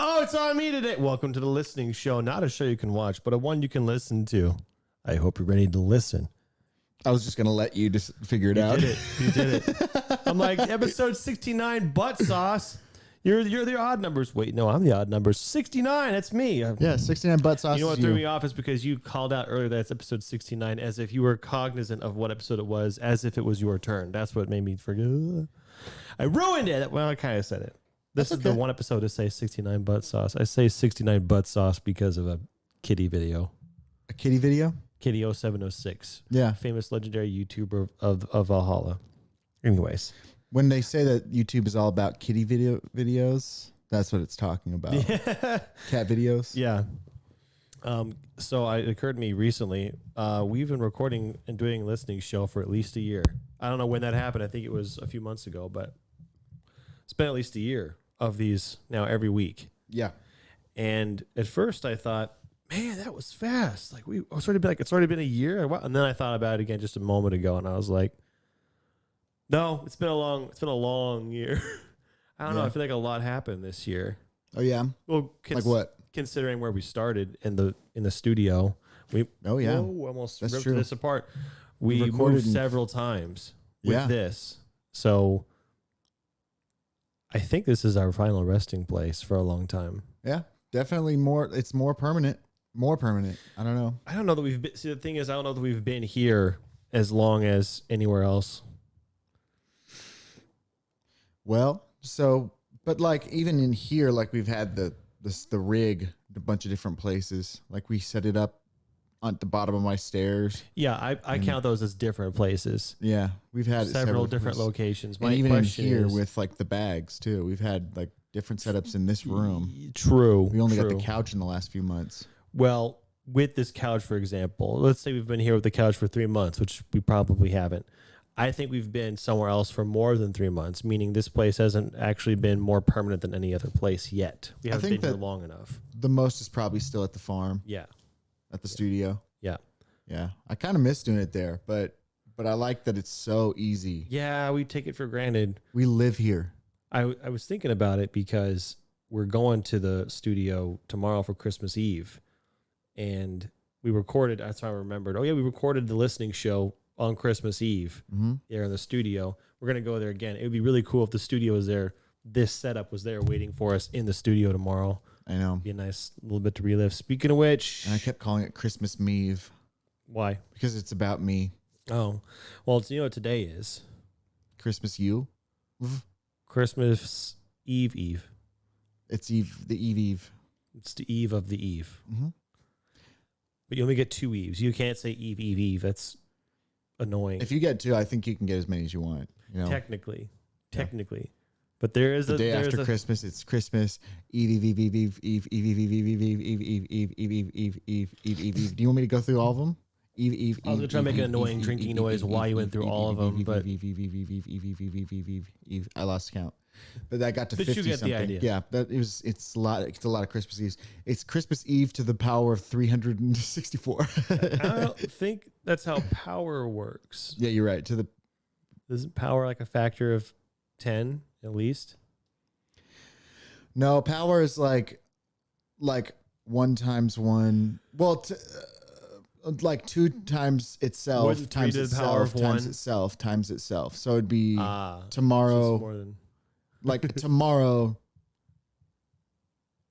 Oh, it's on me today. Welcome to the listening show. Not a show you can watch, but a one you can listen to. I hope you're ready to listen. I was just going to let you just figure it out. You did it. I'm like, episode 69, butt sauce. You're the odd numbers. Wait, no, I'm the odd numbers. 69, that's me. Yeah, 69 butt sauce. You know what threw me off is because you called out earlier that it's episode 69 as if you were cognizant of what episode it was, as if it was your turn. That's what made me forget. I ruined it. Well, I kind of said it. This is the one episode to say 69 butt sauce. I say 69 butt sauce because of a kitty video. A kitty video? Kitty 0706. Yeah. Famous legendary YouTuber of Valhalla. Anyways. When they say that YouTube is all about kitty videos, that's what it's talking about. Yeah. Cat videos? Yeah. So it occurred to me recently, we've been recording and doing a listening show for at least a year. I don't know when that happened. I think it was a few months ago, but it's been at least a year of these now every week. Yeah. And at first I thought, man, that was fast. Like it's already been a year. And then I thought about it again just a moment ago, and I was like, no, it's been a long year. I don't know. I feel like a lot happened this year. Oh yeah. Well, like what? Considering where we started in the studio, almost That's ripped true. this apart. We moved several times with this, so I think this is our final resting place for a long time. Yeah, definitely more. It's more permanent. More permanent. I don't know. I don't know that we've been. See, the thing is, I don't know that we've been here as long as anywhere else. Well, but like even in here, like we've had the rig, a bunch of different places. Like we set it up on the bottom of my stairs. Yeah, I count those as different places. Yeah, we've had several different locations. And even in here with like the bags too, we've had like different setups in this room. True. We only got the couch in the last few months. Well, with this couch, for example, let's say we've been here with the couch for 3 months, which we probably haven't. I think we've been somewhere else for more than 3 months, meaning this place hasn't actually been more permanent than any other place yet. We haven't been here long enough. The most is probably still at the farm. Yeah. At the studio. Yeah. Yeah. I kind of miss doing it there, but I like that it's so easy. Yeah, we take it for granted. We live here. I was thinking about it because we're going to the studio tomorrow for Christmas Eve. And we recorded, that's how I remembered. Oh, yeah, we recorded the listening show on Christmas Eve there in the studio. We're going to go there again. It would be really cool if the studio was there. This setup was there waiting for us in the studio tomorrow. I know. Be a nice little bit to relive. Speaking of which. And I kept calling it Christmas Meave. Why? Because it's about me. Oh. Well, you know what today is? Christmas you? Christmas Eve. It's Eve, the Eve. It's the eve of the eve. Mm-hmm. But you only get 2 eves. You can't say Eve. That's annoying. If you get 2, I think you can get as many as you want. You know? Technically. But there is the day after Christmas. It's Christmas Eve. Do you want me to go through all of them? Eve. I was gonna try to make an annoying drinking noise while you went through all of them, but Eve. I lost count, but I got to 50 you get something. the idea. Yeah, it's a lot. It's a lot of Christmas Eves. It's Christmas Eve to the power of 364. I don't think that's how power works. Yeah, you're right. Isn't power like a factor of 10 at least? No, power is like 1 times 1. Well. Like 2 times itself times itself times itself times itself. So it'd be tomorrow. Like tomorrow,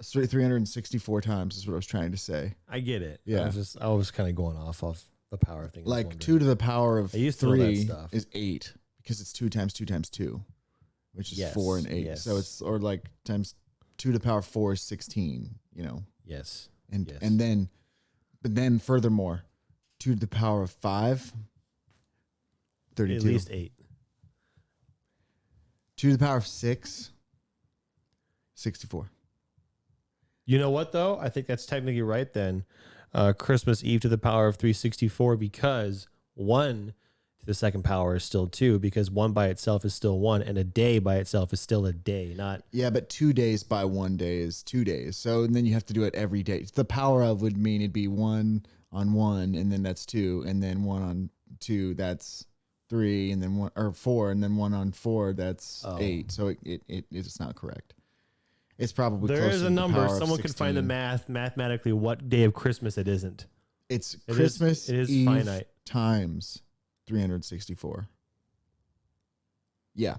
364 times is what I was trying to say. I get it. Yeah, I was kind of going off the power thing. Like 2 to the power of 3 stuff. is 8 because it's 2 times 2 times 2, which is 4 and 8. Yes. So it's like times 2 to the power of 4 is 16. You know. Yes. But then furthermore, 2 to the power of 5, 32. At least 8. 2 to the power of 6, 64. You know what, though? I think that's technically right then. Christmas Eve to the power of 364 because 1 to the second power is still 2 because 1 by itself is still 1 and a day by itself is still a day, not... Yeah, but 2 days by 1 day is 2 days. So then you have to do it every day. The power of would mean it'd be 1 on 1 and then that's 2 and then 1 on 2 that's 3 and then 1 or 4 and then 1 on 4 that's 8. So it's not correct. It's probably there closer is a to the number. power of Someone can find the 16. mathematically what day of Christmas it isn't. It's It Christmas is Eve finite. times 364. Yeah.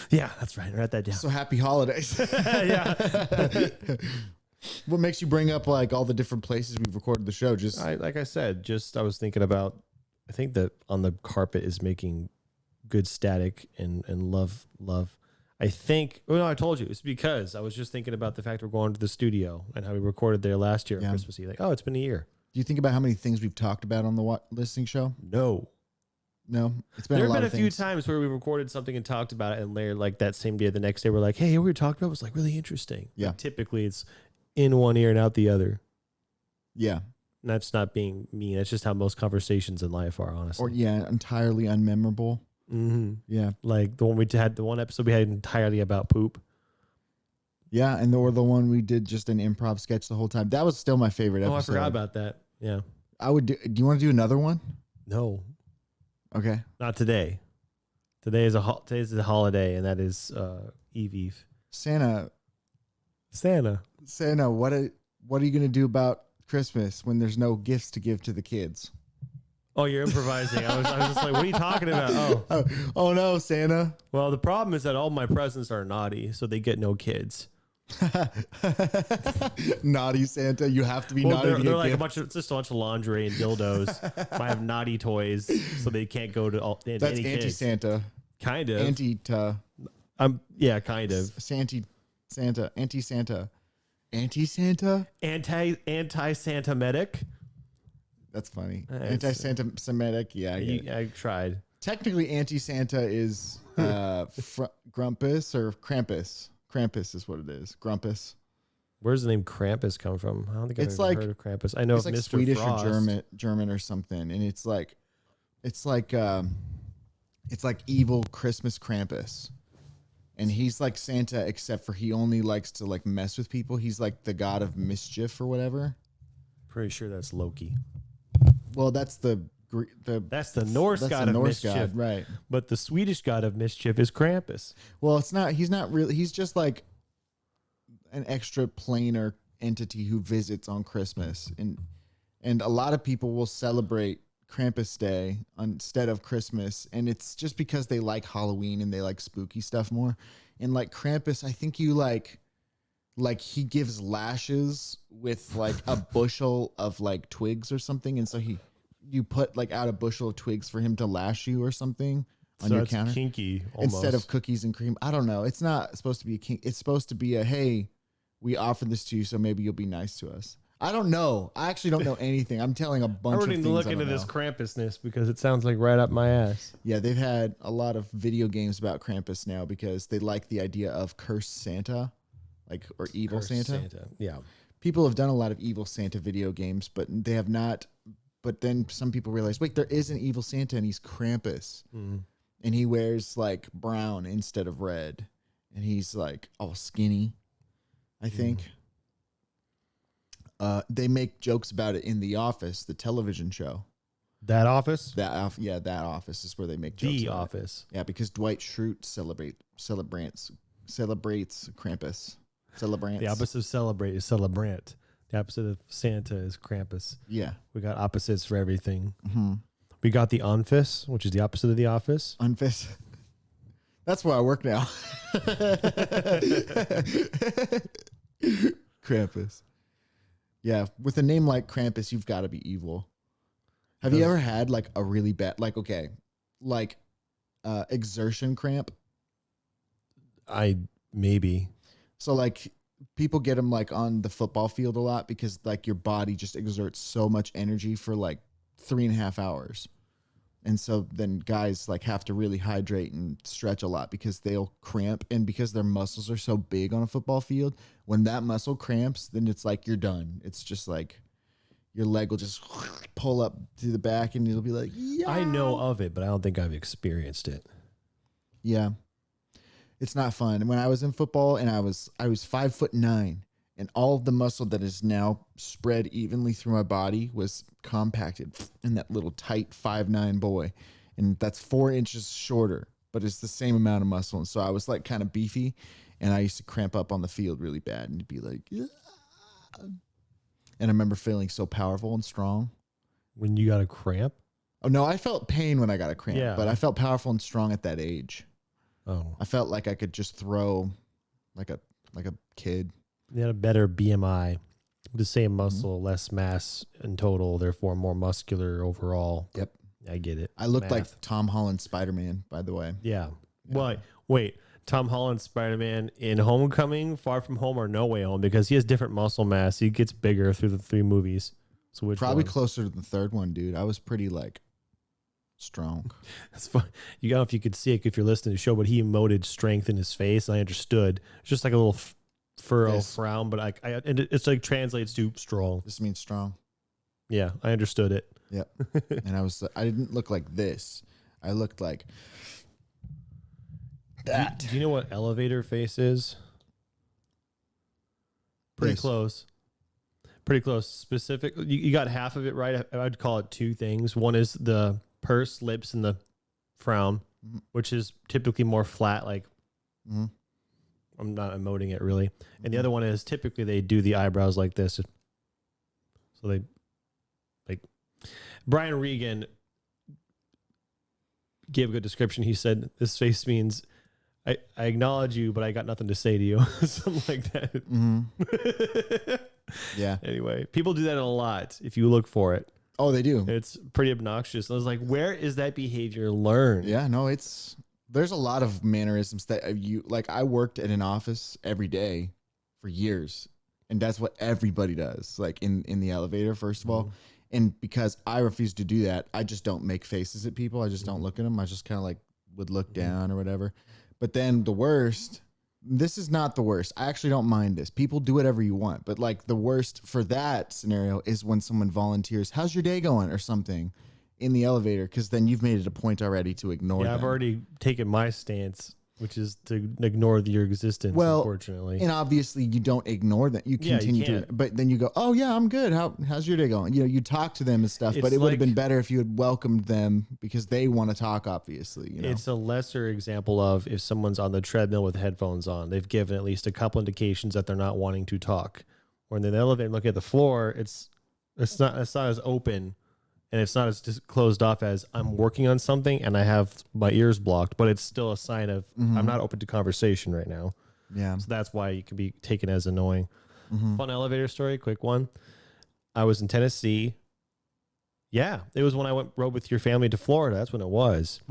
Yeah, that's right. Write that down. So happy holidays. Yeah. What makes you bring up like all the different places we've recorded the show? Just Like I said, I was thinking about, I think that on the carpet is making good static and love. I think, oh no, I told you, it's because I was just thinking about the fact we're going to the studio and how we recorded there last year on Christmas Eve. Like, oh, it's been a year. Do you think about how many things we've talked about on the listening show? No. It's been There a lot have been of a few things. times where we recorded something and talked about it, and later, like that same day, the next day, we're like, hey, what we talked about was like really interesting. Yeah. But typically it's in one ear and out the other. Yeah. And that's not being mean. That's just how most conversations in life are, honestly. Or entirely unmemorable. Mm-hmm. Yeah. Like the one episode we had entirely about poop. Yeah, and or the one we did just an improv sketch the whole time. That was still my favorite episode. Oh, I forgot about that. Yeah. Do you want to do another one? No, Okay. not today. Today is a holiday, and that is Eve. Santa, what are you going to do about Christmas when there's no gifts to give to the kids? Oh, you're improvising. I was just like, what are you talking about? Oh no, Santa. Well, the problem is that all my presents are naughty, so they get no kids. Naughty Santa. You have to be naughty. They're like just a bunch of lingerie and dildos. I have naughty toys, so they can't go to any That's kids. anti-Santa. Kind of. Yeah, kind of. Santa. Anti-Santa. Anti-Santa? Anti-Santa medic. That's funny. Anti-Santa Semitic. Yeah, I tried. Technically, anti-Santa is Grumpus or Krampus. Krampus is what it is. Grumpus. Where's the name Krampus come from? I don't think I've ever heard of Krampus. I know it's of like Mr. Swedish Frost. or German or something, and it's like evil Christmas Krampus, and he's like Santa except for he only likes to like mess with people. He's like the god of mischief or whatever. Pretty sure that's Loki. Well, that's the Norse god of mischief, right? But the Swedish god of mischief is Krampus. Well, it's not. He's not really. He's just like an extra planar entity who visits on Christmas, and a lot of people will celebrate Krampus Day instead of Christmas, and it's just because they like Halloween and they like spooky stuff more. And like Krampus, I think you like he gives lashes with like a bushel of like twigs or something, and so you put like out a bushel of twigs for him to lash you or something on your counter. Kinky almost. Instead of cookies and cream. I don't know. It's not supposed to be a kink. It's supposed to be a hey, we offer this to you, so maybe you'll be nice to us. I don't know. I actually don't know anything. I'm telling a bunch of things. I need to look into this Krampusness because it sounds like right up my ass. Yeah, they've had a lot of video games about Krampus now because they like the idea of cursed Santa, or evil Santa. Yeah. People have done a lot of evil Santa video games, but they have not. But then some people realize, wait, there is an evil Santa and he's Krampus. Mm-hmm. And he wears like brown instead of red. And he's like all skinny, I think. They make jokes about it in The Office, the television show. That Office? That Office is where they make jokes. The Office. Yeah, because Dwight Schrute celebrates Krampus. The opposite of celebrate is celebrant. The opposite of Santa is Krampus. Yeah. We got opposites for everything. Mm-hmm. We got the Onfus, which is the opposite of the Office. Onfus. That's where I work now. Krampus. Yeah, with a name like Krampus, you've got to be evil. Have you ever had like a really bad, exertion cramp? Maybe. So like people get them like on the football field a lot because like your body just exerts so much energy for like 3.5 hours. And so then guys like have to really hydrate and stretch a lot because they'll cramp, and because their muscles are so big on a football field, when that muscle cramps, then it's like you're done. It's just like your leg will just pull up to the back and it'll be like, yeah. I know of it, but I don't think I've experienced it. Yeah. It's not fun. And when I was in football and I was 5'9", and all of the muscle that is now spread evenly through my body was compacted in that little tight 5'9" boy. And that's 4 inches shorter, but it's the same amount of muscle. And so I was like kind of beefy. And I used to cramp up on the field really bad and be like, yeah. And I remember feeling so powerful and strong. When you got a cramp? Oh, no, I felt pain when I got a cramp, Yeah. but I felt powerful and strong at that age. Oh. I felt like I could just throw like a kid. You had a better BMI. The same muscle, less mass in total, therefore more muscular overall. Yep. I get it. I looked like Tom Holland Spider-Man, by the way. Yeah. Wait. Tom Holland Spider-Man in Homecoming, Far From Home, or No Way Home? Because he has different muscle mass. He gets bigger through the 3 movies. So which Probably one? closer to the third one, dude. I was pretty strong. That's fun. You don't know if you could see it if you're listening to the show, but he emoted strength in his face. And I understood. It's just like a little furrow frown, but and it's like translates to strong. This means strong. Yeah, I understood it. Yep. And I didn't look like this. I looked like that. Do you know what elevator face is? Pretty close. Pretty close. Specific. You got half of it right. I'd call it 2 things. One is the pursed lips and the frown, which is typically more flat. Like I'm not emoting it really. And the other one is typically they do the eyebrows like this. So they like Brian Regan gave a good description. He said, "This face means I acknowledge you, but I got nothing to say to you." Something like that. Yeah. Anyway, people do that a lot if you look for it. Oh, they do. It's pretty obnoxious. I was like, where is that behavior learned? Yeah, no, there's a lot of mannerisms that I worked at an office every day for years, and that's what everybody does, like in the elevator, first of all. And because I refuse to do that, I just don't make faces at people. I just don't look at them. I just kind of like would look down or whatever. But then the worst, this is not the worst. I actually don't mind this. People do whatever you want. But like the worst for that scenario is when someone volunteers, "How's your day going?" or something in the elevator, because then you've made it a point already to ignore them. I've already taken my stance, which is to ignore your existence, unfortunately. And obviously you don't ignore them. You continue to, but then you go, "Oh yeah, I'm good. How's your day going?" You talk to them and stuff, but it would have been better if you had welcomed them because they want to talk, obviously. It's a lesser example of if someone's on the treadmill with headphones on, they've given at least a couple indications that they're not wanting to talk. Or in the elevator, look at the floor, it's not as open. And it's not as closed off as I'm working on something and I have my ears blocked, but it's still a sign of I'm not open to conversation right now. Yeah. So that's why you can be taken as annoying. Fun elevator story, quick one. I was in Tennessee. Yeah, it was when I rode with your family to Florida. That's when it was.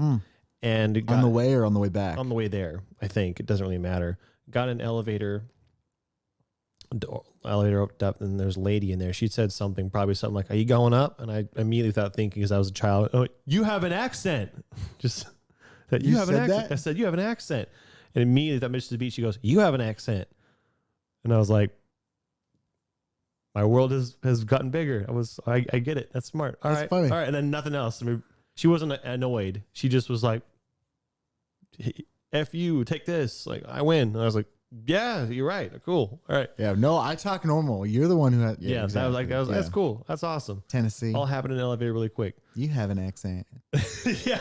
And on the way or on the way back? On the way there, I think. It doesn't really matter. Got an elevator opened up, and there's a lady in there. She said probably something like, "Are you going up?" And I immediately thought, thinking, because I was a child, "Oh, you have an accent." Just that you have an accent. That? I said, "You have an accent." And immediately that Mrs. Beach, she goes, "You have an accent." And I was like, my world has gotten bigger. I get it. That's smart. All right. Funny. All right. And then nothing else. I mean, she wasn't annoyed. She just was like, "F you, take this." Like, I win. And I was like, "Yeah, you're right. Cool. All right." Yeah. No, I talk normal. You're the one who had. Yeah. Exactly. That's cool. That's awesome. Tennessee. All happened in an elevator really quick. You have an accent. Yeah.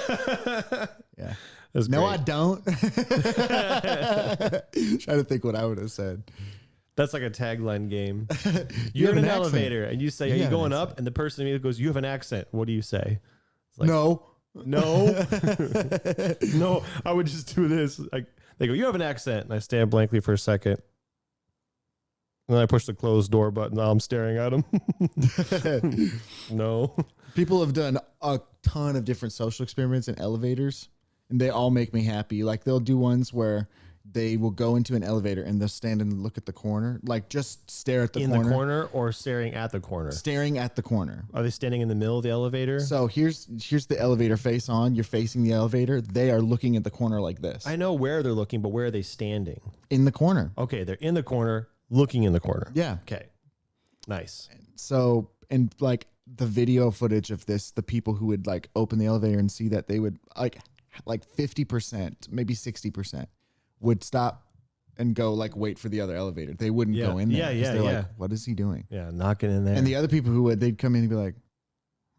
Yeah. That's no, great. I don't. Trying to think what I would have said. That's like a tagline game. You're in an elevator and you say, "Are you going up?" And the person immediately goes, "You have an accent." What do you say? It's like, no. No. No. I would just do this. Like, they go, "You have an accent." And I stand blankly for a second. And then I push the closed door button. Now I'm staring at him. No. People have done a ton of different social experiments in elevators, and they all make me happy. Like, they'll do ones where they will go into an elevator and they'll stand and look at the corner, like just stare at the corner. In the corner or staring at the corner? Staring at the corner. Are they standing in the middle of the elevator? So here's the elevator face on. You're facing the elevator. They are looking at the corner like this. I know where they're looking, but where are they standing? In the corner. Okay, they're in the corner, looking in the corner. Yeah. Okay. Nice. So, and like the video footage of this, the people who would like open the elevator and see that, they would like 50%, maybe 60% would stop and go like wait for the other elevator. They wouldn't go in there. Yeah. Like, what is he doing? Yeah, knocking in there. And the other people who would, they'd come in and be like,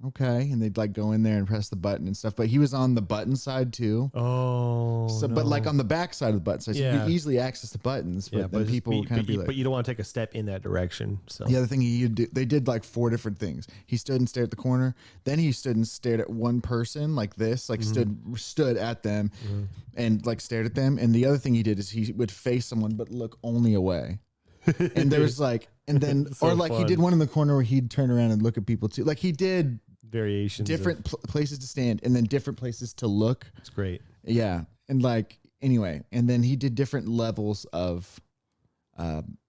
okay. And they'd like go in there and press the button and stuff. But he was on the button side too. Oh, so but like on the back side of the button side, so you could easily access the buttons. But then people kind of be like, but you don't want to take a step in that direction. So the other thing they did like 4 different things. He stood and stared at the corner. Then he stood and stared at one person like this, like stood at them and like stared at them. And the other thing he did is he would face someone but look only away. And there was like, and then so or like fun. He did one in the corner where he'd turn around and look at people too. Like he did variations, different places to stand, and then different places to look. It's great. Yeah, and like anyway, and then he did different levels of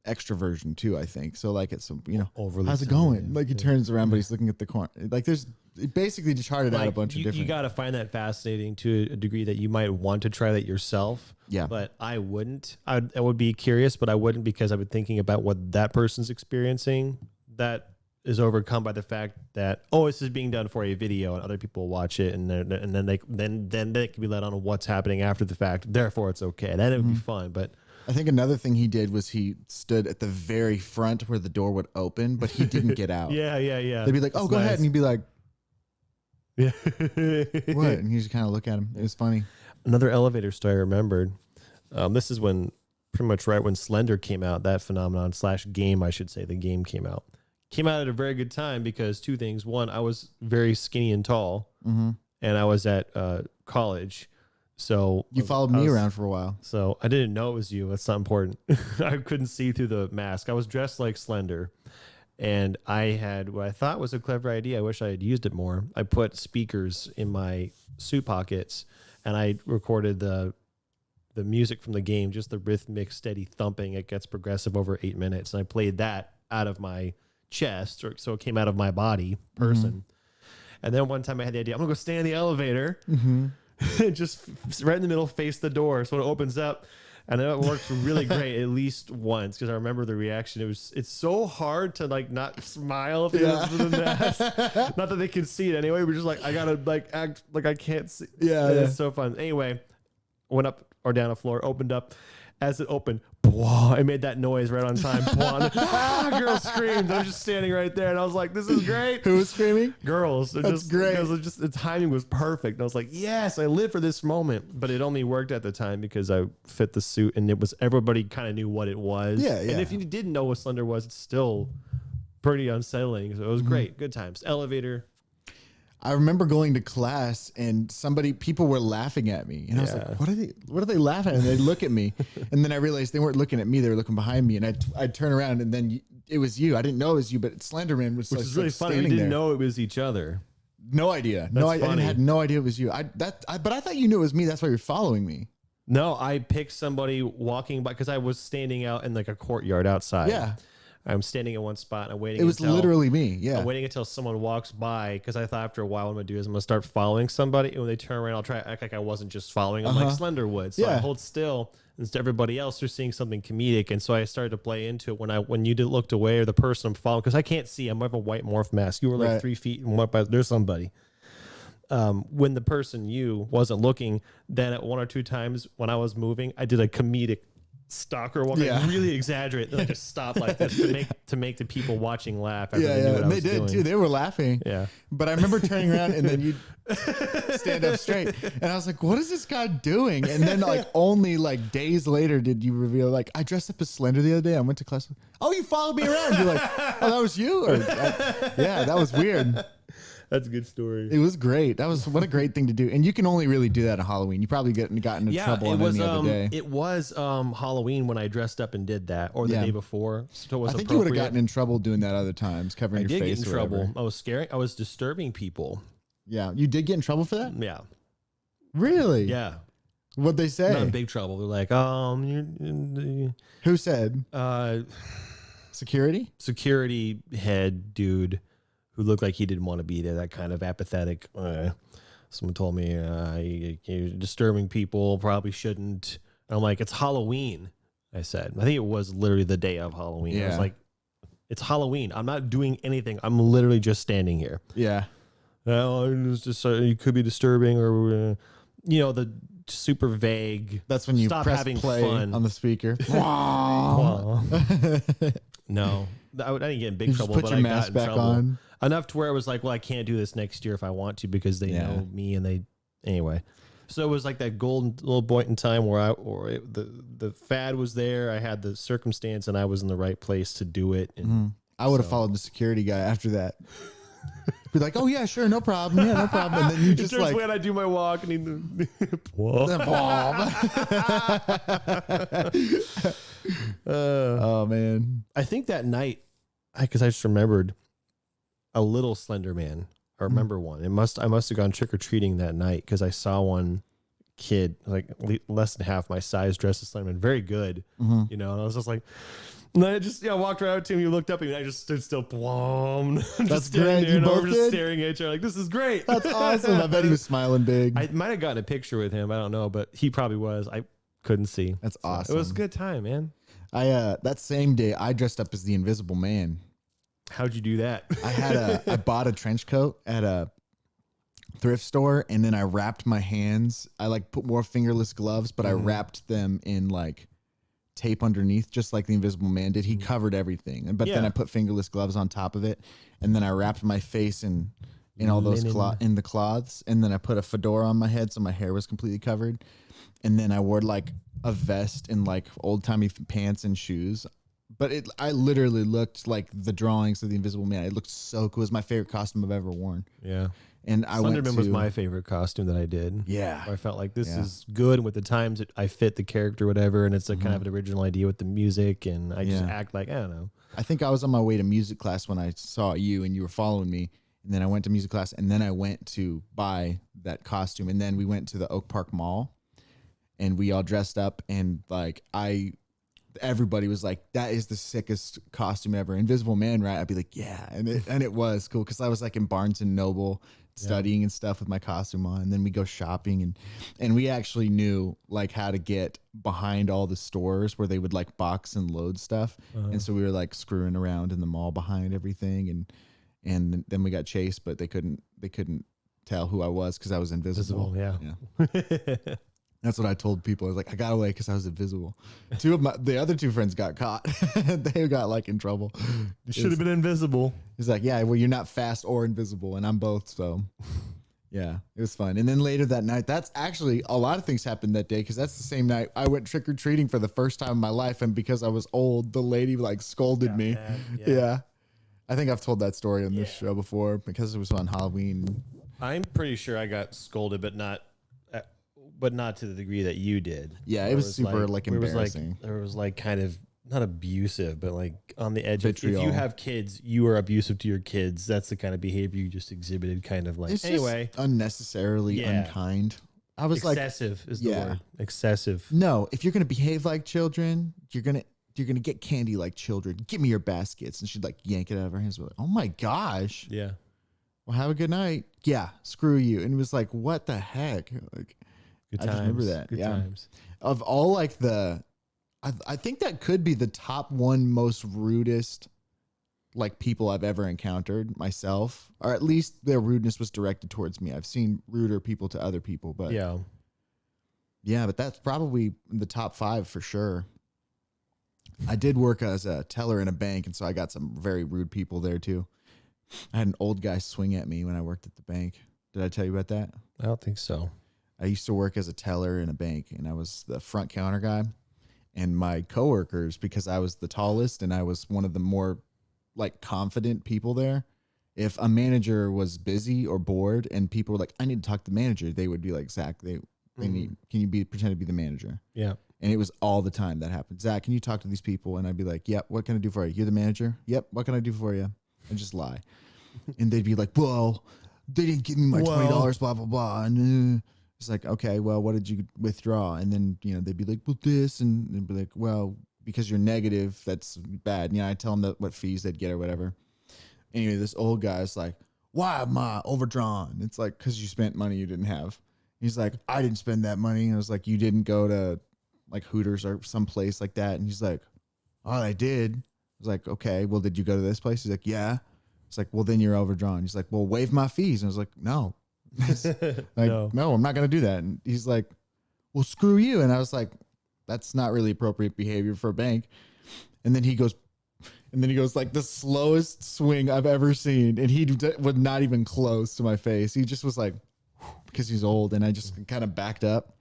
extroversion too. I think so. Like it's overly how's it going? Like he turns around, but he's looking at the corner. Like it basically charted out a bunch of different. You got to find that fascinating to a degree that you might want to try that yourself. Yeah. But I wouldn't. I would be curious, but I wouldn't because I've been thinking about what that person's experiencing that is overcome by the fact that, this is being done for a video and other people watch it and then they can be let on what's happening after the fact. Therefore, it's okay. That would be fun. But I think another thing he did was he stood at the very front where the door would open, but he didn't get out. Yeah. They'd be like, "Oh, go ahead," and he'd be like, "Yeah, what?" And you just kind of look at him. It was funny. Another elevator story I remembered. This is when pretty much right when Slender came out, that phenomenon / game, I should say, the game came out at a very good time because 2 things. One, I was very skinny and tall, and I was at college. So you followed me around for a while. So I didn't know it was you. That's not important. I couldn't see through the mask. I was dressed like Slender. And I had what I thought was a clever idea. I wish I had used it more. I put speakers in my suit pockets, and I recorded the music from the game, just the rhythmic, steady thumping. It gets progressive over 8 minutes. And I played that out of my chest, so it came out of my body person. And then one time I had the idea, I'm going to go stay in the elevator, just right in the middle, face the door. So when it opens up, and it works really great at least once because I remember the reaction. It's so hard to like not smile through the mask. Not that they can see it anyway. We're just like, I gotta like act like I can't see. Yeah, it's so fun. Anyway, went up or down a floor, opened up. As it opened, I made that noise right on time. Girl screamed. I was just standing right there, and I was like, "This is great." Who was screaming? Girls. That's great. Because the timing was perfect. And I was like, "Yes, I live for this moment." But it only worked at the time because I fit the suit, and everybody kind of knew what it was. Yeah. And if you didn't know what Slender was, it's still pretty unsettling. So it was great. Good times. Elevator. I remember going to class and people were laughing at me, and I was like, what are they laughing at? And they look at me, and then I realized they weren't looking at me, they were looking behind me, and I'd turn around, and then it was you. I didn't know it was you, but Slenderman was which is really funny. We didn't know it was each other. No idea. I had no idea it was you. But I thought you knew it was me. That's why you're following me. No, I picked somebody walking by because I was standing out in like a courtyard outside. Yeah. I'm standing in one spot and I'm waiting. It was literally me. Yeah. I'm waiting until someone walks by because I thought after a while what I'm going to do is I'm going to start following somebody. And when they turn around, I'll try to act like I wasn't just following them like Slender would. So I hold still. And to everybody else, they're seeing something comedic. And so I started to play into it when you looked away or the person I'm following, because I can't see. I'm of a white morph mask. You were like 3 feet and went by. There's somebody. When the person you wasn't looking, then at 1 or 2 times when I was moving, I did a comedic stalker walk, like really exaggerate, then I just stop like this to make the people watching laugh. After they knew what I was did doing. Too. They were laughing. Yeah, but I remember turning around and then you stand up straight, and I was like, "What is this guy doing?" And then like only like days later did you reveal, like, I dressed up as Slender the other day. I went to class. Oh, you followed me around. You're like, "Oh, that was you?" Yeah, that was weird. That's a good story. It was great. What a great thing to do. And you can only really do that on Halloween. You probably got into trouble on any other day. It was Halloween when I dressed up and did that, or the day before. So it was I think you would have gotten in trouble doing that other times, covering your face. I did get in trouble. I was scaring. I was disturbing people. Yeah. You did get in trouble for that? Yeah. Really? Yeah. What'd they say? Not in big trouble. They're like, who said? Security? Security head dude who looked like he didn't want to be there, that kind of apathetic. Someone told me, you're disturbing people, probably shouldn't. And I'm like, it's Halloween, I said. I think it was literally the day of Halloween. Yeah. I was like, it's Halloween. I'm not doing anything. I'm literally just standing here. Yeah. Well, it's just, you could be disturbing or, the super vague. That's when you press play fun on the speaker. No. I didn't get in big trouble, but I got in trouble. On. enough to where it was like, well, I can't do this next year if I want to because they know me and anyway. So it was like that golden little point in time where the fad was there. I had the circumstance and I was in the right place to do it. And I would have followed the security guy after that. Be like, oh yeah, sure, no problem. Yeah, no problem. And then you just like, when I do my walk and oh man. I think that night, because I just remembered a little Slender Man. I remember one. I must have gone trick or treating that night because I saw one kid like less than half my size dressed as Slender Man, very good. You know, and I was just like. And I just walked right up to him. You looked up, and I just stood still. That's great. You both just staring at each other like, "This is great." That's awesome. I bet he was smiling big. I might have gotten a picture with him. I don't know, but he probably was. I couldn't see. That's awesome. It was a good time, man. That same day I dressed up as the Invisible Man. How'd you do that? I bought a trench coat at a thrift store, and then I wrapped my hands. I like put more fingerless gloves, but I wrapped them in like tape underneath, just like the Invisible Man did. He covered everything, but then I put fingerless gloves on top of it, and then I wrapped my face in all those in the cloths, and then I put a fedora on my head so my hair was completely covered, and then I wore like a vest and like old timey pants and shoes. But I literally looked like the drawings of the Invisible Man. It looked so cool. It was my favorite costume I've ever worn. Yeah. And Slenderman was my favorite costume that I did. Yeah. I felt like this is good with the times I fit the character, whatever. And it's a kind of an original idea with the music. And I just act like, I don't know. I think I was on my way to music class when I saw you and you were following me. And then I went to music class and then I went to buy that costume. And then we went to the Oak Park Mall and we all dressed up and like everybody was like, that is the sickest costume ever. Invisible Man, right? I'd be like, yeah. And it was cool because I was like in Barnes and Noble studying and stuff with my costume on. And then we go shopping and we actually knew like how to get behind all the stores where they would like box and load stuff. And so we were like screwing around in the mall behind everything. And then we got chased, but they couldn't tell who I was because I was invisible. Yeah. That's what I told people. I was like, I got away because I was invisible. The other two friends got caught. They got like in trouble. You should have been invisible. He's like, yeah, well, you're not fast or invisible, and I'm both. So, yeah, it was fun. And then later that night, that's actually a lot of things happened that day because that's the same night I went trick or treating for the first time in my life, and because I was old, the lady like scolded me. Yeah, I think I've told that story on this show before because it was on Halloween. I'm pretty sure I got scolded, but not to the degree that you did. Yeah, it was super like embarrassing. There was like kind of not abusive, but like on the edge. If you have kids, you are abusive to your kids. That's the kind of behavior you just exhibited. Kind of like it's just unnecessarily unkind. I was excessive is the word. Excessive. No, if you're gonna behave like children, you're gonna get candy like children. Give me your baskets, and she'd like yank it out of her hands. We're like, oh my gosh. Yeah. Well, have a good night. Yeah, screw you. And it was like, what the heck? Like. Good times. I just remember that. Good times. Of all like I think that could be the top one most rudest like people I've ever encountered myself, or at least their rudeness was directed towards me. I've seen ruder people to other people, but but that's probably in the top 5 for sure. I did work as a teller in a bank, and so I got some very rude people there too. I had an old guy swing at me when I worked at the bank. Did I tell you about that? I don't think so. I used to work as a teller in a bank, and I was the front counter guy. And my coworkers, because I was the tallest and I was one of the more like confident people there, if a manager was busy or bored and people were like, I need to talk to the manager, they would be like, Zach, can you pretend to be the manager? Yeah. And it was all the time that happened. Zach, can you talk to these people? And I'd be like, yep, what can I do for you? You're the manager? Yep, what can I do for you? And just lie. And they'd be like, well, they didn't give me my $20, blah, blah, blah. And it's like, okay, well, what did you withdraw? And then, they'd be like, well, this. And they'd be like, well, because you're negative, that's bad. And, I tell them what fees they'd get or whatever. Anyway, this old guy's like, why am I overdrawn? It's like, because you spent money you didn't have. He's like, I didn't spend that money. And I was like, you didn't go to like Hooters or some place like that? And he's like, oh, I did. I was like, okay, well, did you go to this place? He's like, yeah. It's like, well, then you're overdrawn. He's like, well, waive my fees. And I was like, no. No, I'm not going to do that. And he's like, well, screw you. And I was like, that's not really appropriate behavior for a bank. And then he goes, And then he goes like the slowest swing I've ever seen. And he was not even close to my face. He just was like, because he's old, and I just kind of backed up.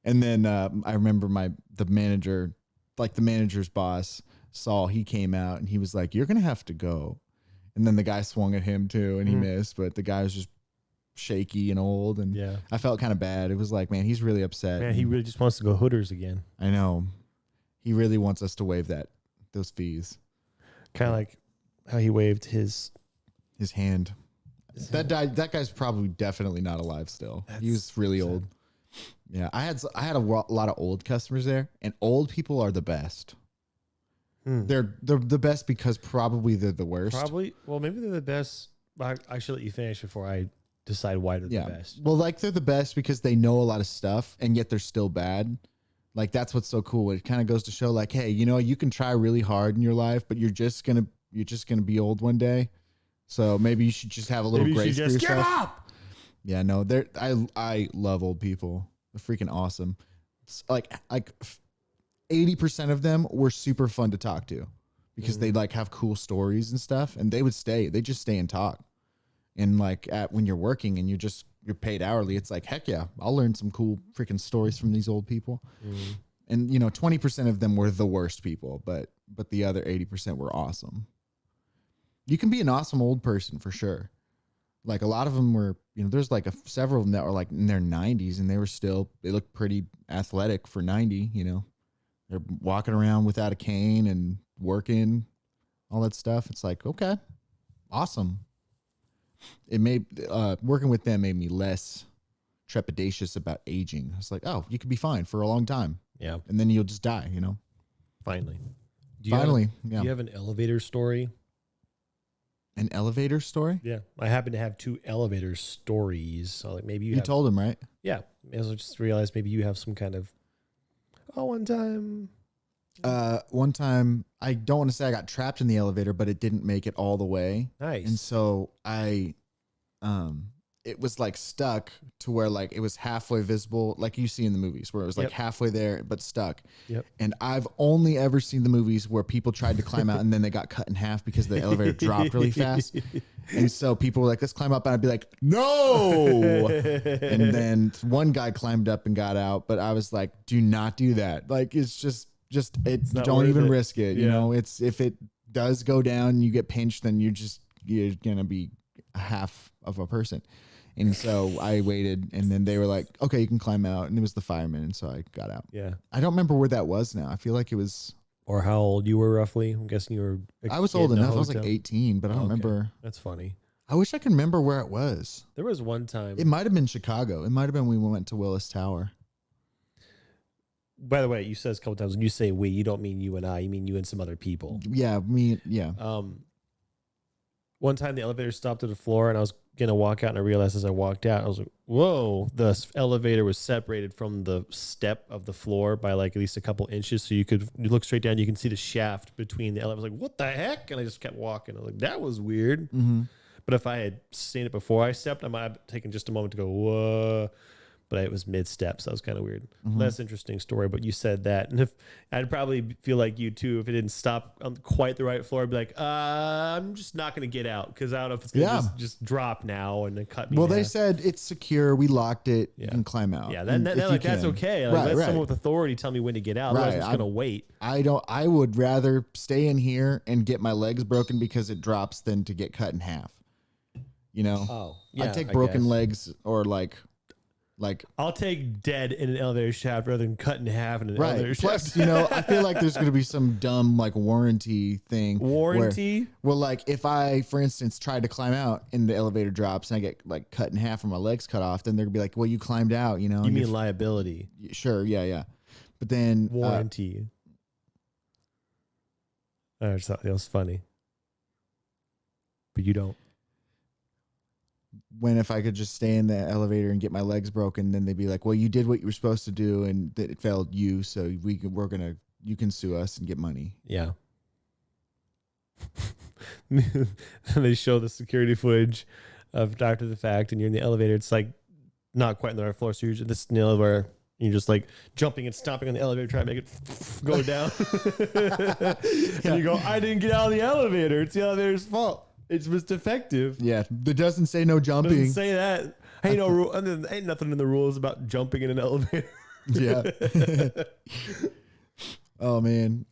And then I remember the manager's boss saw, he came out and he was like, "You're going to have to go." And then the guy swung at him too, and he missed, but the guy was just shaky and old. And I felt kind of bad. It was like, man, he's really upset. Man, he really just wants to go Hooters again. I know. He really wants us to waive those fees. Kind of like how he waived his hand. That guy's probably definitely not alive still. He was really old. Yeah, I had a lot of old customers there, and old people are the best. They're the best because probably they're the worst. Probably. Well, maybe they're the best. I should let you finish before I decide why they're the best. Well, like they're the best because they know a lot of stuff, and yet they're still bad. Like that's what's so cool. It kind of goes to show, like, hey, you can try really hard in your life, but you're just gonna be old one day. So maybe you should just have a little grace for yourself. Give up! Yeah, no, I love old people. They're freaking awesome. It's like 80% of them were super fun to talk to because they like have cool stories and stuff, and they just stay and talk. And like when you're working and you're paid hourly, it's like, heck yeah, I'll learn some cool freaking stories from these old people. And 20% of them were the worst people, but the other 80% were awesome. You can be an awesome old person for sure. Like a lot of them were, there's like several of them that were like in their 90s, and they looked pretty athletic for 90. They're walking around without a cane and working, all that stuff. It's like, okay, awesome. Working with them made me less trepidatious about aging. It's like, oh, you could be fine for a long time. Yeah. And then you'll just die, Finally. Do you have an elevator story? An elevator story? Yeah. I happen to have 2 elevator stories. So like maybe you told them, right? Yeah. I just realized maybe you have some kind of, one time. One time, I don't want to say I got trapped in the elevator, but it didn't make it all the way. Nice. And so it was like stuck to where like it was halfway visible, like you see in the movies where it was like halfway there, but stuck. Yep. And I've only ever seen the movies where people tried to climb out and then they got cut in half because the elevator dropped really fast. And so people were like, let's climb up. And I'd be like, no. And then one guy climbed up and got out, but I was like, do not do that. Like, it's just don't even risk it. It's, if it does go down, you get pinched, then you're going to be half of a person. And so I waited, and then they were like, okay, you can climb out. And it was the fireman. And so I got out. Yeah. I don't remember where that was now. I feel like it was. Or how old you were roughly. I'm guessing you were. I was old enough. I was like 18, but I don't remember. That's funny. I wish I could remember where it was. There was one time. It might have been Chicago. It might have been when we went to Willis Tower. By the way, you said a couple times when you say we, you don't mean you and I. You mean you and some other people. Yeah, me. Yeah. One time the elevator stopped at the floor, and I was gonna walk out, and I realized as I walked out, I was like, "Whoa!" The elevator was separated from the step of the floor by like at least a couple inches, so you look straight down, you can see the shaft between the elevator. I was like, "What the heck?" And I just kept walking. I was like, "That was weird." Mm-hmm. But if I had seen it before I stepped, I might have taken just a moment to go, "Whoa." But it was mid-step, so that was kind of weird. Mm-hmm. Less interesting story, but you said that. And if I'd probably feel like you too, if it didn't stop on quite the right floor, I'd be like, I'm just not going to get out because I don't know if it's going to just drop now and then cut me. Well, they said it's secure. We locked it. You can climb out. Yeah, that's okay. Like, let someone with authority tell me when to get out. Otherwise, I'm just going to wait. I would rather stay in here and get my legs broken because it drops than to get cut in half. Oh, yeah. I take broken legs or like I'll take dead in an elevator shaft rather than cut in half in an elevator shaft. Plus, I feel like there's going to be some dumb like warranty thing. Warranty? Well, like if I, for instance, tried to climb out and the elevator drops and I get like cut in half or my legs cut off, then they're going to be like, well, you climbed out, You mean liability? Sure. Yeah. But then warranty. I just thought that was funny. But you don't. When if I could just stay in the elevator and get my legs broken, then they'd be like, well, you did what you were supposed to do and it failed you. So you can sue us and get money. Yeah. They show the security footage of after the fact and you're in the elevator. It's like not quite on the right floor. So you're just where You're just like jumping and stopping on the elevator, trying to make it go down. And you go, I didn't get out of the elevator. It's the elevator's fault. It was defective. Yeah, it doesn't say no jumping. It doesn't say that. Ain't no rule. Ain't nothing in the rules about jumping in an elevator. Yeah. Oh man,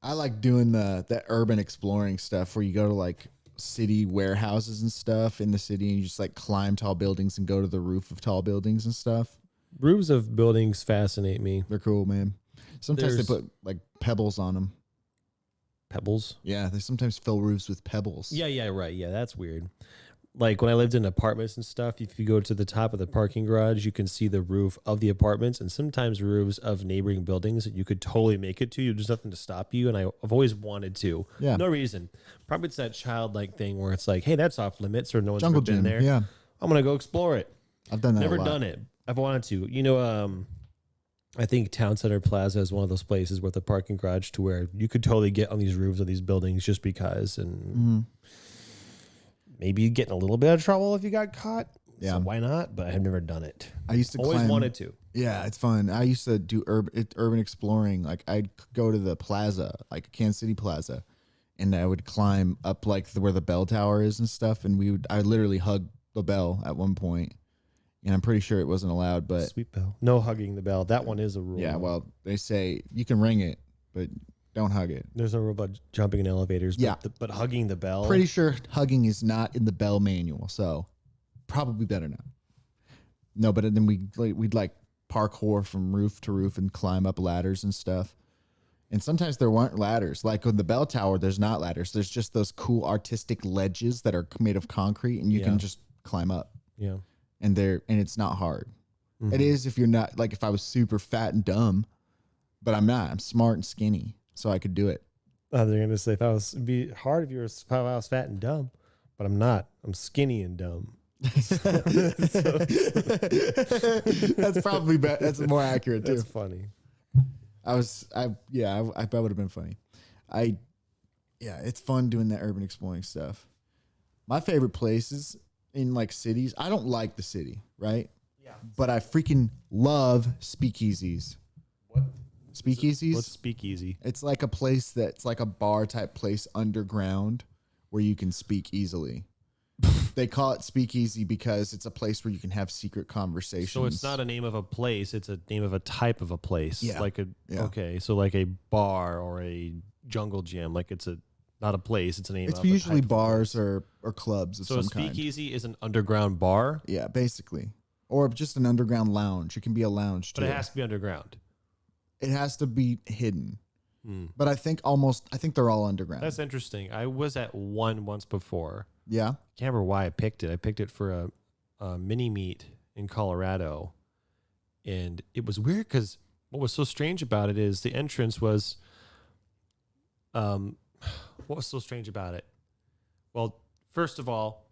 I like doing that urban exploring stuff where you go to like city warehouses and stuff in the city, and you just like climb tall buildings and go to the roof of tall buildings and stuff. Roofs of buildings fascinate me. They're cool, man. Sometimes they put like pebbles on them. Pebbles? Yeah, they sometimes fill roofs with pebbles. Yeah, right. Yeah, that's weird. Like when I lived in apartments and stuff, if you go to the top of the parking garage, you can see the roof of the apartments and sometimes roofs of neighboring buildings that you could totally make it to. There's nothing to stop you. And I've always wanted to. Yeah. No reason. Probably it's that childlike thing where it's like, hey, that's off limits or no one's Jungle ever been gym, there. yeah. I'm going to go explore it. I've done that. Never done it. I've wanted to. You know, I think Town Center Plaza is one of those places with a parking garage to where you could totally get on these roofs of these buildings just because. And maybe you get in a little bit of trouble if you got caught. Yeah. So why not? But I have never done it. I used to always wanted to. Yeah, it's fun. I used to do urban exploring. Like I'd go to the plaza, like Kansas City Plaza, and I would climb up like where the bell tower is and stuff. And I literally hugged the bell at one point. And I'm pretty sure it wasn't allowed, but sweet bell. No hugging the bell. That one is a rule. Yeah, well, they say you can ring it, but don't hug it. There's no rule about jumping in elevators. But yeah, but hugging the bell. Pretty sure hugging is not in the bell manual, so probably better not. No, but then we'd like parkour from roof to roof and climb up ladders and stuff. And sometimes there weren't ladders. Like on the bell tower, there's not ladders. There's just those cool artistic ledges that are made of concrete, and you can just climb up. Yeah. And it's not hard. Mm-hmm. It is if you're not, like if I was super fat and dumb, but I'm not. I'm smart and skinny, so I could do it. They're gonna say it'd be hard if I was fat and dumb, but I'm not. I'm skinny and dumb. That's probably better. That's more accurate too. That's funny. I bet would have been funny. It's fun doing that urban exploring stuff. My favorite places in like cities, I don't like the city, right? Yeah. But I freaking love speakeasies. What? Speakeasies? What's speakeasy? It's like a place that's like a bar type place underground where you can speak easily. They call it speakeasy because it's a place where you can have secret conversations. So it's not a name of a place, it's a name of a type of a place. Yeah. Okay, so like a bar or a jungle gym, like it's not a place, it's a name. It's usually bars or clubs of some kind. So a speakeasy is an underground bar? Yeah, basically. Or just an underground lounge. It can be a lounge too. But it has to be underground. It has to be hidden. But I think they're all underground. That's interesting. I was at one once before. Yeah. I can't remember why I picked it. I picked it for a mini meet in Colorado. And it was weird because what was so strange about it is the entrance was what was so strange about it? Well, first of all,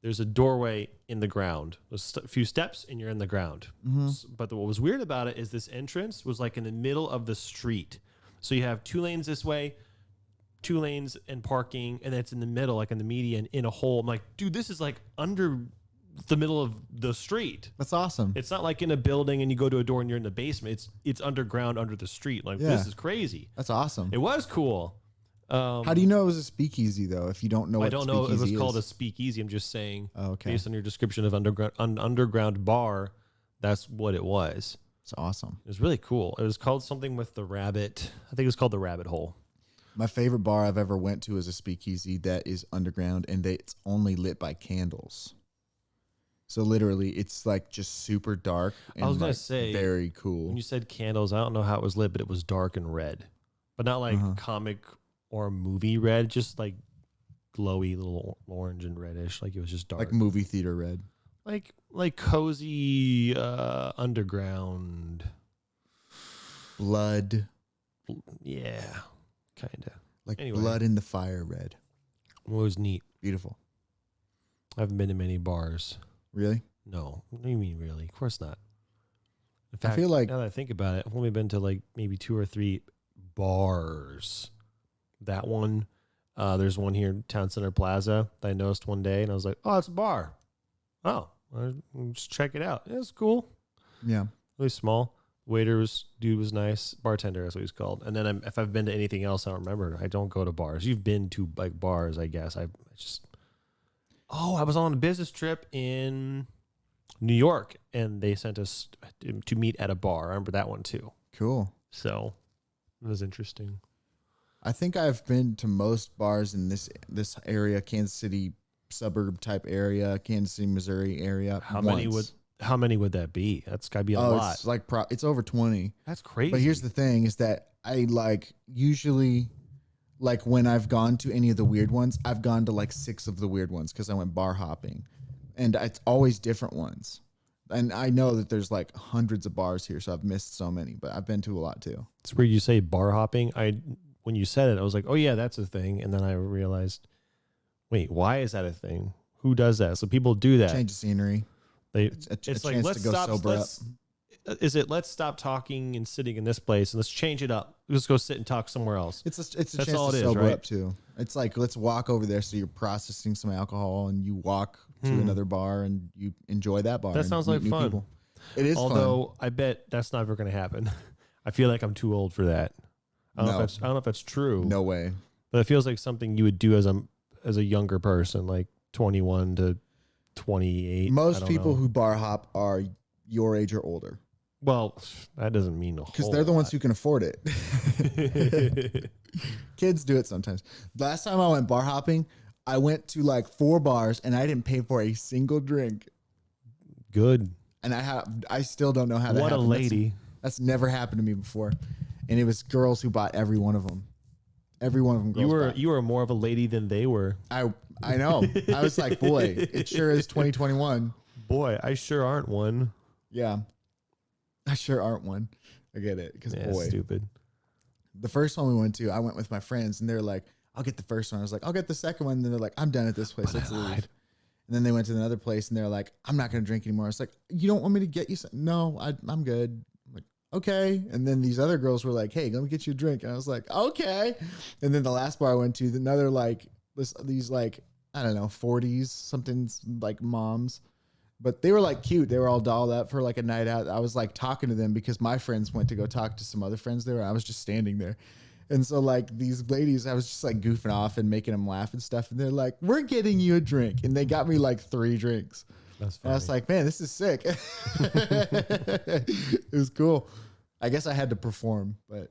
there's a doorway in the ground. There's a few steps and you're in the ground. Mm-hmm. But what was weird about it is this entrance was like in the middle of the street. So you have 2 lanes this way, 2 lanes and parking, and it's in the middle, like in the median, in a hole. I'm like, dude, this is like under the middle of the street. That's awesome. It's not like in a building and you go to a door and you're in the basement. It's underground under the street. Like, this is crazy. That's awesome. It was cool. How do you know it was a speakeasy though? If you don't know, I don't know. It was called a speakeasy. I'm just saying, based on your description of underground bar, that's what it was. It's awesome. It was really cool. It was called something with the rabbit. I think it was called the Rabbit Hole. My favorite bar I've ever went to is a speakeasy that is underground, and it's only lit by candles. So literally, it's like just super dark. And I was gonna say, very cool. When you said candles, I don't know how it was lit, but it was dark and red, but not like comic or movie red, just like glowy little orange and reddish. Like it was just dark, like movie theater red. Like cozy underground blood. Yeah, kind of like blood in the fire red. It was neat. Beautiful. I haven't been to many bars. Really? No. What do you mean really? Of course not. In fact, I feel like now that I think about it, I've only been to like maybe 2 or 3 bars. That one, there's one here in Town Center Plaza that I noticed one day, and I was like, oh, it's a bar. Oh, I'll just check it out. It's cool. Yeah. Really small. Dude was nice. Bartender, that's what he's called. And then if I've been to anything else, I don't remember. I don't go to bars. You've been to like bars, I guess. I was on a business trip in New York, and they sent us to meet at a bar. I remember that one too. Cool. So it was interesting. I think I've been to most bars in this area, Kansas City suburb type area, Kansas City, Missouri area. How many would that be? That's got to be a lot. It's like it's over 20. That's crazy. But here's the thing is that I like usually like when I've gone to any of the weird ones, I've gone to like 6 of the weird ones because I went bar hopping. And it's always different ones. And I know that there's like hundreds of bars here, so I've missed so many, but I've been to a lot too. It's where you say bar hopping. When you said it, I was like, oh yeah, that's a thing. And then I realized, wait, why is that a thing? Who does that? So people do that. Change of scenery. It's like, let's stop talking and sitting in this place and let's change it up. Let's go sit and talk somewhere else. It's a chance to sober up too. It's like, let's walk over there. So you're processing some alcohol and you walk to another bar and you enjoy that bar. That sounds like fun. People. It is Although fun. I bet that's never going to happen. I feel like I'm too old for that. I don't know if that's true. No way. But it feels like something you would do as a younger person, like 21 to 28. Most people who bar hop are your age or older. Well, that doesn't mean a whole because they're the ones who can afford it. Kids do it sometimes. Last time I went bar hopping, I went to like 4 bars and I didn't pay for a single drink. Good. And I still don't know how that happened. What a lady. That's never happened to me before. And it was girls who bought every one of them. Every one of them girls You were more of a lady than they were. I know. I was like, boy, it sure is 2021. Boy, I sure aren't one. Yeah. I sure aren't one. I get it. Because boy. Stupid. The first one we went to, I went with my friends and they're like, I'll get the first one. I was like, I'll get the second one. And then they're like, I'm done at this place. Let's leave. And then they went to another place and they're like, I'm not going to drink anymore. I was like, you don't want me to get you some? No, I'm good. I'm like, okay. And then these other girls were like, hey, let me get you a drink. And I was like, okay. And then the last bar I went to, another like, these like, I don't know, 40s, something's like moms. But they were like cute. They were all dolled up for like a night out. I was like talking to them because my friends went to go talk to some other friends there. I was just standing there. And so like these ladies, I was just like goofing off and making them laugh and stuff. And they're like, we're getting you a drink. And they got me like 3 drinks. That's funny. And I was like, man, this is sick. It was cool. I guess I had to perform, but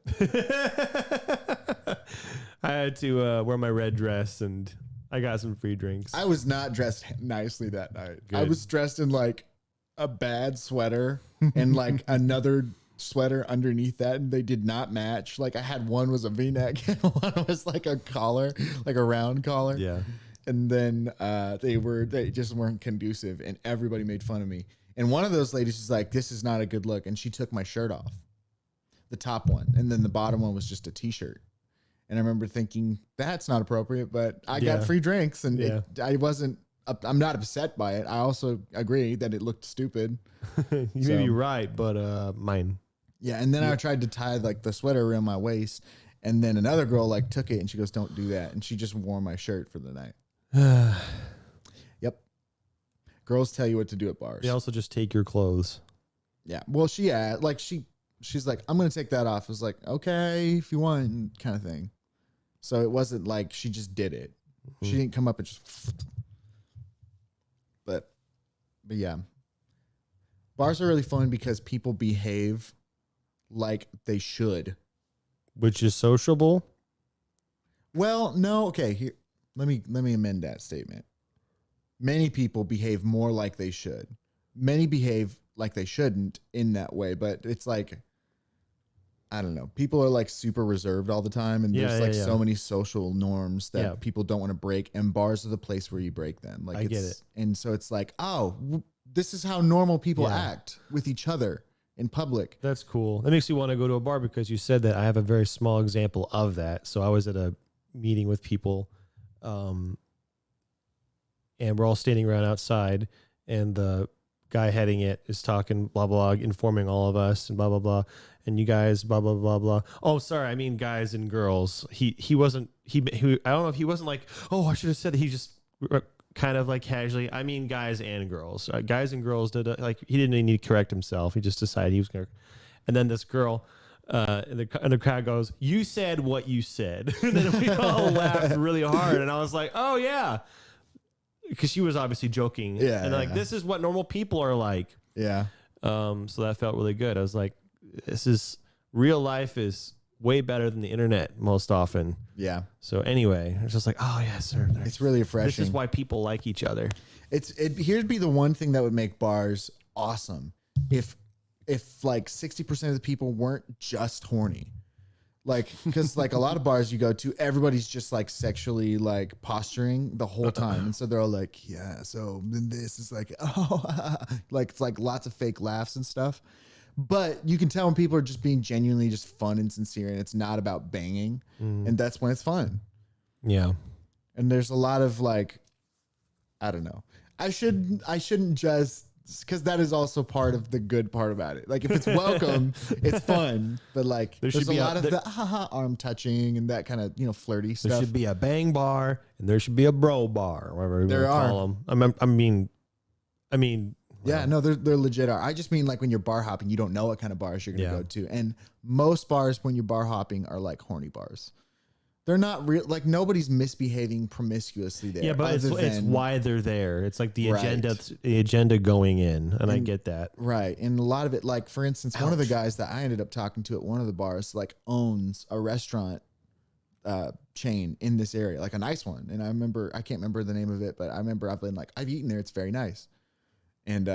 I had to wear my red dress and I got some free drinks. I was not dressed nicely that night. Good. I was dressed in like a bad sweater and like another sweater underneath that, and they did not match. Like I had one was a V-neck and one was like a collar, like a round collar. Yeah. And then they just weren't conducive, and everybody made fun of me. And one of those ladies was like, "This is not a good look," and she took my shirt off, the top one, and then the bottom one was just a t-shirt. And I remember thinking that's not appropriate, but I got free drinks, and I'm not upset by it. I also agree that it looked stupid. You may be right, but mine. Yeah, and then I tried to tie like the sweater around my waist, and then another girl like took it and she goes, "Don't do that," and she just wore my shirt for the night. Yep. Girls tell you what to do at bars. They also just take your clothes. Yeah. Well, she's like, "I'm gonna take that off." I was like, "Okay, if you want," kind of thing. So it wasn't like she just did it. Mm-hmm. She didn't come up and just. But yeah, bars are really fun because people behave like they should, which is sociable. Well, no, okay. Here, let me amend that statement. Many people behave more like they should. Many behave like they shouldn't in that way, but it's like, I don't know. People are like super reserved all the time, and there's so many social norms that people don't want to break, and bars are the place where you break them. Like I get it. And so it's like, oh, this is how normal people act with each other in public. That's cool. That makes you want to go to a bar because you said that. I have a very small example of that. So I was at a meeting with people, and we're all standing around outside, and the guy heading it is talking, blah, blah, informing all of us and blah, blah, blah. And you guys, blah, blah, blah, blah. Oh, sorry. I mean, guys and girls. He wasn't, I don't know if he wasn't like, oh, I should have said that. He just kind of like casually, I mean, guys and girls. Guys and girls did, like, he didn't need to correct himself. He just decided he was going to. And then this girl in the crowd goes, "You said what you said." And then we all laughed really hard. And I was like, "Oh yeah," because she was obviously joking. Yeah, and like, this is what normal people are like. Yeah. So that felt really good. I was like, this is real life is way better than the internet most often. Yeah. So anyway, it's just like, oh yes, sir. It's really refreshing. This is why people like each other. Here'd be the one thing that would make bars awesome if like 60% of the people weren't just horny. Like, because like a lot of bars you go to, everybody's just like sexually like posturing the whole time. And so they're all like, yeah, so then this is like, oh, like it's like lots of fake laughs and stuff. But you can tell when people are just being genuinely just fun and sincere and it's not about banging. And that's when it's fun. Yeah. And there's a lot of like, I don't know. I shouldn't just, because that is also part of the good part about it. Like if it's welcome, it's fun. But like there's a lot of the arm touching and that kind of, flirty stuff. There should be a bang bar and there should be a bro bar, whatever you call them. I mean, yeah, no, they're legit. I just mean like when you're bar hopping, you don't know what kind of bars you're going to go to. And most bars when you're bar hopping are like horny bars. They're not real. Like nobody's misbehaving promiscuously there. Yeah, but it's why they're there. It's like the agenda going in, and I get that. Right, and a lot of it, like for instance, one of the guys that I ended up talking to at one of the bars, like owns a restaurant chain in this area, like a nice one. And I can't remember the name of it, but I remember I've eaten there. It's very nice, and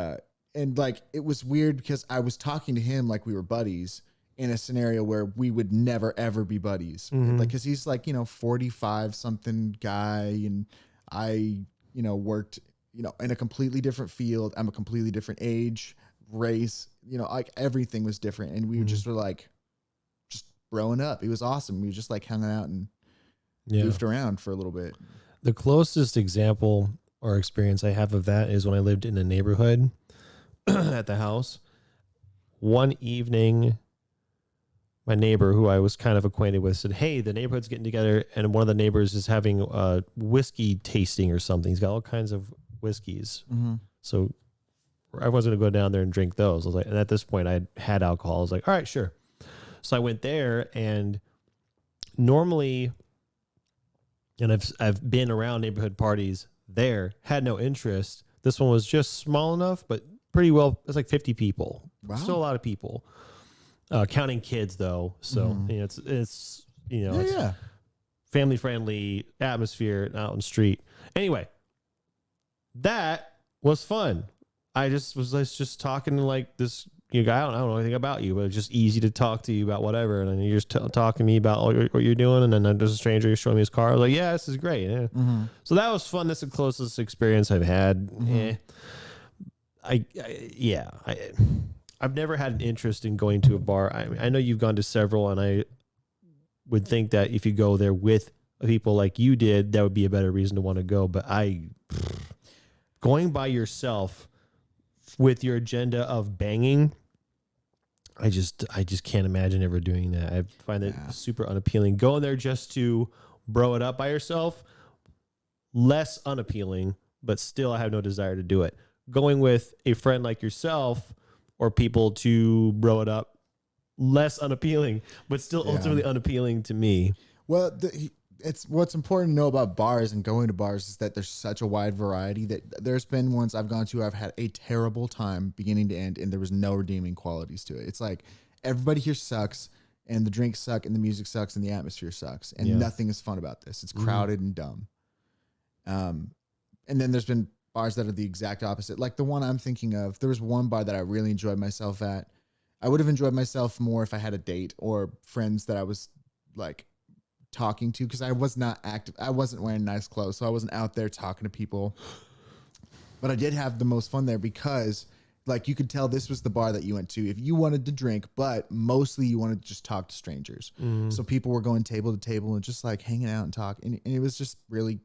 like it was weird because I was talking to him like we were buddies. In a scenario where we would never ever be buddies, like because he's like 45 something guy, and I worked in a completely different field. I'm a completely different age, race, like everything was different, and we were like just growing up. It was awesome. We were just like hanging out and goofed around for a little bit. The closest example or experience I have of that is when I lived in a neighborhood at the house. One evening, my neighbor, who I was kind of acquainted with, said, "Hey, the neighborhood's getting together, and one of the neighbors is having a whiskey tasting or something. He's got all kinds of whiskeys. So everyone's going to go down there and drink those." I was like, and at this point, I had alcohol. I was like, all right, sure. So I went there, and normally, and I've been around neighborhood parties there, had no interest. This one was just small enough, but pretty well. It's like 50 people. Wow. Still a lot of people. Counting kids though, so it's family friendly atmosphere out on the street. Anyway, that was fun. I was just talking to like this guy. I don't know anything about you, but it's just easy to talk to you about whatever. And then you're just talking to me about what you're doing. And then there's a stranger showing me his car. I was like, yeah, this is great. Yeah. So that was fun. That's the closest experience I've had. I've never had an interest in going to a bar. I know you've gone to several, and I would think that if you go there with people like you did, that would be a better reason to want to go. But going by yourself with your agenda of banging, I just can't imagine ever doing that. I find it super unappealing. Going there just to bro it up by yourself, less unappealing, but still I have no desire to do it. Going with a friend like yourself or people to bro it up, less unappealing, but still ultimately unappealing to me. Well, it's what's important to know about bars and going to bars is that there's such a wide variety that there's been ones I've gone to I've had a terrible time beginning to end, and there was no redeeming qualities to it. It's like everybody here sucks, and the drinks suck, and the music sucks, and the atmosphere sucks, and nothing is fun about this. It's crowded and dumb. And then there's been bars that are the exact opposite. Like the one I'm thinking of, there was one bar that I really enjoyed myself at. I would have enjoyed myself more if I had a date or friends that I was like talking to, because I was not active. I wasn't wearing nice clothes, so I wasn't out there talking to people. But I did have the most fun there because like you could tell this was the bar that you went to if you wanted to drink, but mostly you wanted to just talk to strangers. So people were going table to table and just like hanging out and talk. And it was just really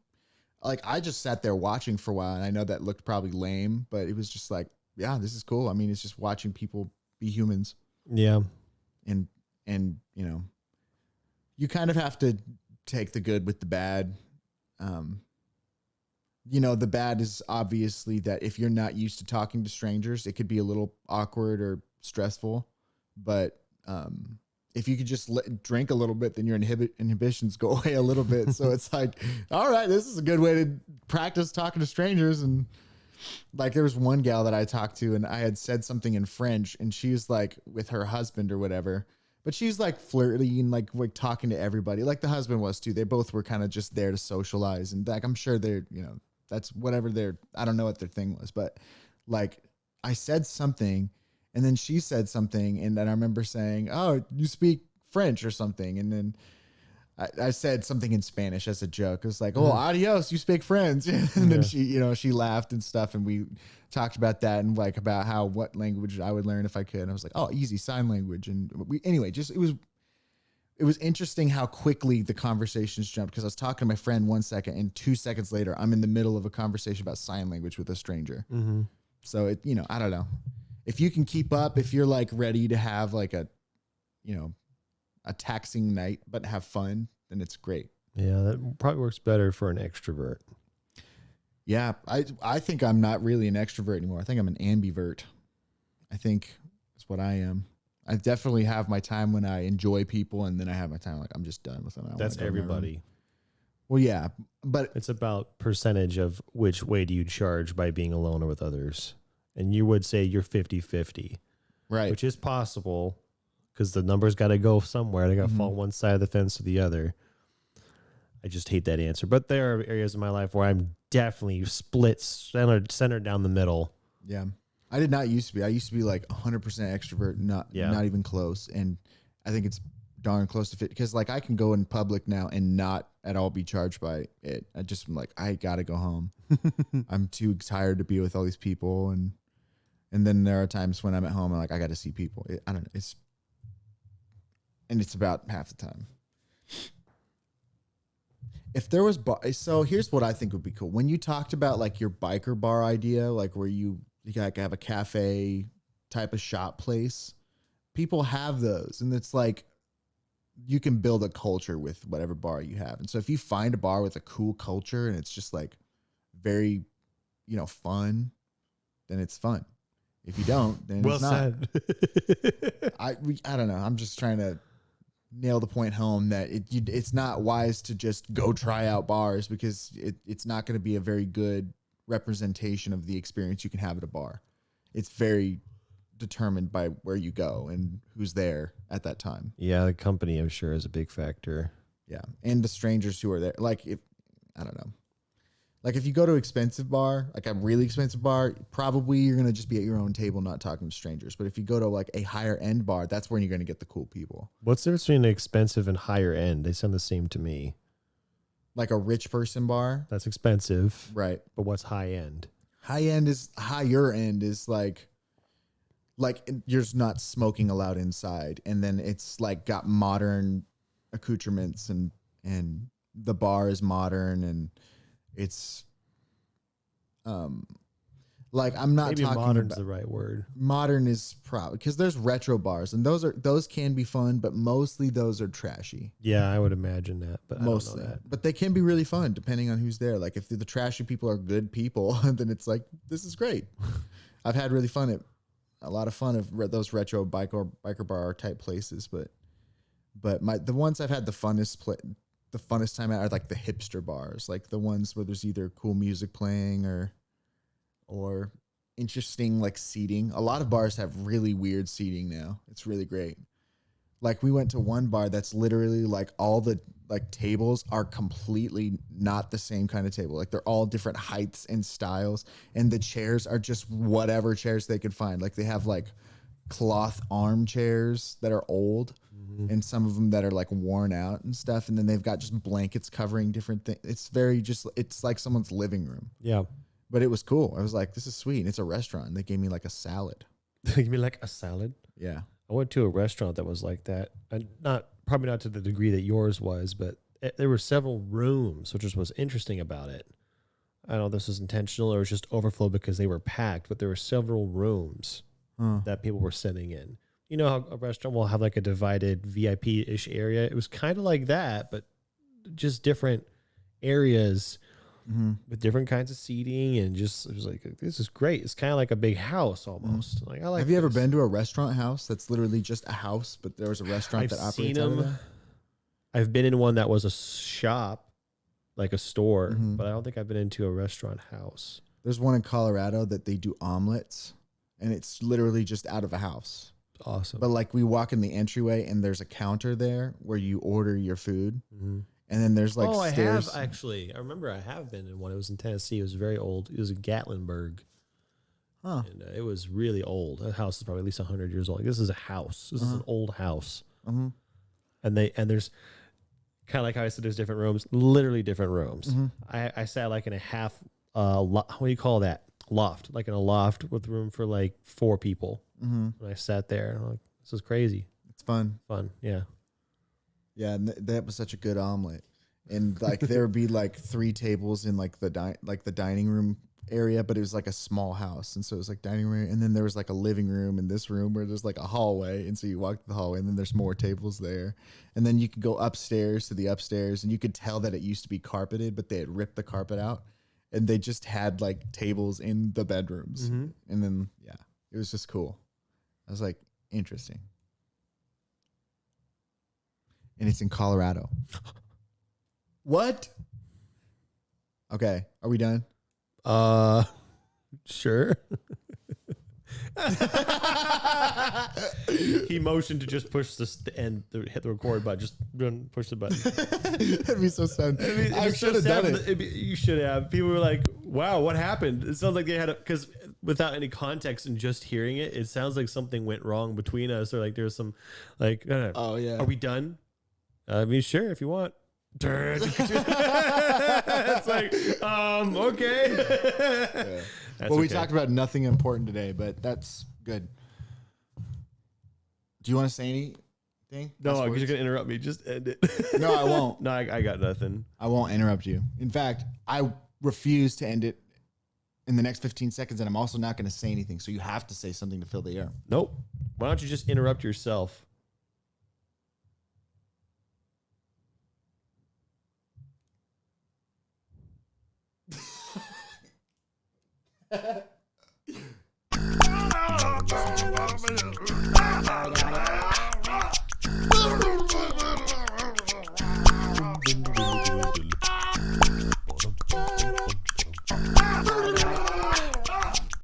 like, I just sat there watching for a while, and I know that looked probably lame, but it was just like, yeah, this is cool. I mean, it's just watching people be humans. Yeah. And you kind of have to take the good with the bad. The bad is obviously that if you're not used to talking to strangers, it could be a little awkward or stressful. but if you could just drink a little bit, then your inhibitions go away a little bit. So it's like, all right, this is a good way to practice talking to strangers. And like, there was one gal that I talked to, and I had said something in French, and she's like with her husband or whatever, but she's like flirty and like talking to everybody. Like the husband was too. They both were kind of just there to socialize. And like, I'm sure they're, that's whatever I don't know what their thing was, but like I said something, and then she said something, and then I remember saying, "Oh, you speak French or something," and then I said something in Spanish as a joke. It was like, "Oh, adios, you speak French," and then she laughed and stuff, and we talked about that and like about what language I would learn if I could. And I was like, "Oh, easy, sign language," and it was interesting how quickly the conversations jumped, because I was talking to my friend 1 second, and 2 seconds later, I'm in the middle of a conversation about sign language with a stranger. Mm-hmm. So I don't know. If you can keep up, if you're like ready to have like a taxing night, but have fun, then it's great. Yeah, that probably works better for an extrovert. Yeah, I think I'm not really an extrovert anymore. I think I'm an ambivert. I think that's what I am. I definitely have my time when I enjoy people, and then I have my time like I'm just done with them. That's everybody. Well, yeah, but it's about percentage of which way do you charge by being alone or with others. And you would say you're 50-50. Right. Which is possible, because the numbers got to go somewhere. They got to fall one side of the fence or the other. I just hate that answer. But there are areas in my life where I'm definitely split, centered down the middle. Yeah. I did not used to be. I used to be like 100% extrovert, not even close. And I think it's darn close to fit, because like I can go in public now and not at all be charged by it. I just am like, I got to go home. I'm too tired to be with all these people. And then there are times when I'm at home and like, I got to see people. I don't know. It's about half the time. If there was so here's what I think would be cool. When you talked about like your biker bar idea, like where you like have a cafe type of shop place, people have those, and it's like you can build a culture with whatever bar you have. And so if you find a bar with a cool culture and it's just like very, fun, then it's fun. If you don't, then it's not. Said. I don't know. I'm just trying to nail the point home that it's not wise to just go try out bars, because it's not going to be a very good representation of the experience you can have at a bar. It's very determined by where you go and who's there at that time. Yeah, the company, I'm sure, is a big factor. Yeah, and the strangers who are there. Like I don't know. Like if you go to an expensive bar, like a really expensive bar, probably you're going to just be at your own table, not talking to strangers. But if you go to like a higher end bar, that's when you're going to get the cool people. What's the difference between expensive and higher end? They sound the same to me. Like a rich person bar? That's expensive. Right. But what's high end? Higher end is like you're just not smoking allowed inside. And then it's like got modern accoutrements, and the bar is modern, and it's like I'm not maybe talking modern's about, the right word. Modern is probably, because there's retro bars, and those can be fun, but mostly those are trashy. Yeah, I would imagine that, but mostly. I don't know that. But they can be really fun depending on who's there. Like if the trashy people are good people, then it's like, this is great. I've had really fun a lot of fun of those retro biker bar type places, but the ones I've had the funnest time at are like the hipster bars, like the ones where there's either cool music playing or interesting like seating. A lot of bars have really weird seating now. It's really great. Like we went to one bar that's literally like all the like tables are completely not the same kind of table. Like they're all different heights and styles, and the chairs are just whatever chairs they could find. Like they have like cloth armchairs that are old, and some of them that are like worn out and stuff. And then they've got just blankets covering different things. It's like someone's living room. Yeah. But it was cool. I was like, this is sweet. And it's a restaurant. They gave me like a salad. They gave me like a salad? Yeah. I went to a restaurant that was like that. Probably not to the degree that yours was, but there were several rooms, which was interesting about it. I don't know if this was intentional or it was just overflow because they were packed, but there were several rooms that people were sitting in. You know how a restaurant will have like a divided VIP-ish area? It was kind of like that, but just different areas. with different kinds of seating, and just it was like, this is great. It's kind of like a big house almost. Like, I like. Have you ever been to a restaurant house that's literally just a house, but there was a restaurant that operates out of there? I've been in one that was a shop, like a store, but I don't think I've been into a restaurant house. There's one in Colorado that they do omelets, and it's literally just out of a house. Awesome. But like we walk in the entryway, and there's a counter there where you order your food. And then there's like stairs. I have actually. I remember I have been in one. It was in Tennessee. It was very old. It was in Gatlinburg. Huh. And it was really old. That house is probably at least 100 years old. Like, this is a house. This is an old house. And there's kind of like how I said, there's different rooms, literally different rooms. I sat like in a half, what do you call that? Loft, like in a loft with room for like 4 people. And I sat there and I'm like, this is crazy. It's fun. Yeah. Yeah, and that was such a good omelet. And like there would be like 3 tables in like the dining room area, but it was like a small house, and so it was like dining room, and then there was like a living room in this room where there's like a hallway, and so you walk the hallway, and then there's more tables there, and then you could go upstairs to the upstairs, and you could tell that it used to be carpeted, but they had ripped the carpet out, and they just had like tables in the bedrooms, and then it was just cool. I was like, interesting. And it's in Colorado. What? Okay. Are we done? Sure. He motioned to just push hit the record button. Just push the button. That'd be so sad. I should have done it. You should have. People were like, wow, what happened? It sounds like they had because without any context and just hearing it, it sounds like something went wrong between us, or like there's some like, oh yeah, are we done? I mean, sure, if you want. It's like, okay. Yeah. Well, we talked about nothing important today, but that's good. Do you want to say anything? No, you're gonna interrupt me. Just end it. No, I won't. No, I got nothing. I won't interrupt you. In fact, I refuse to end it in the next 15 seconds, and I'm also not going to say anything. So you have to say something to fill the air. Nope. Why don't you just interrupt yourself?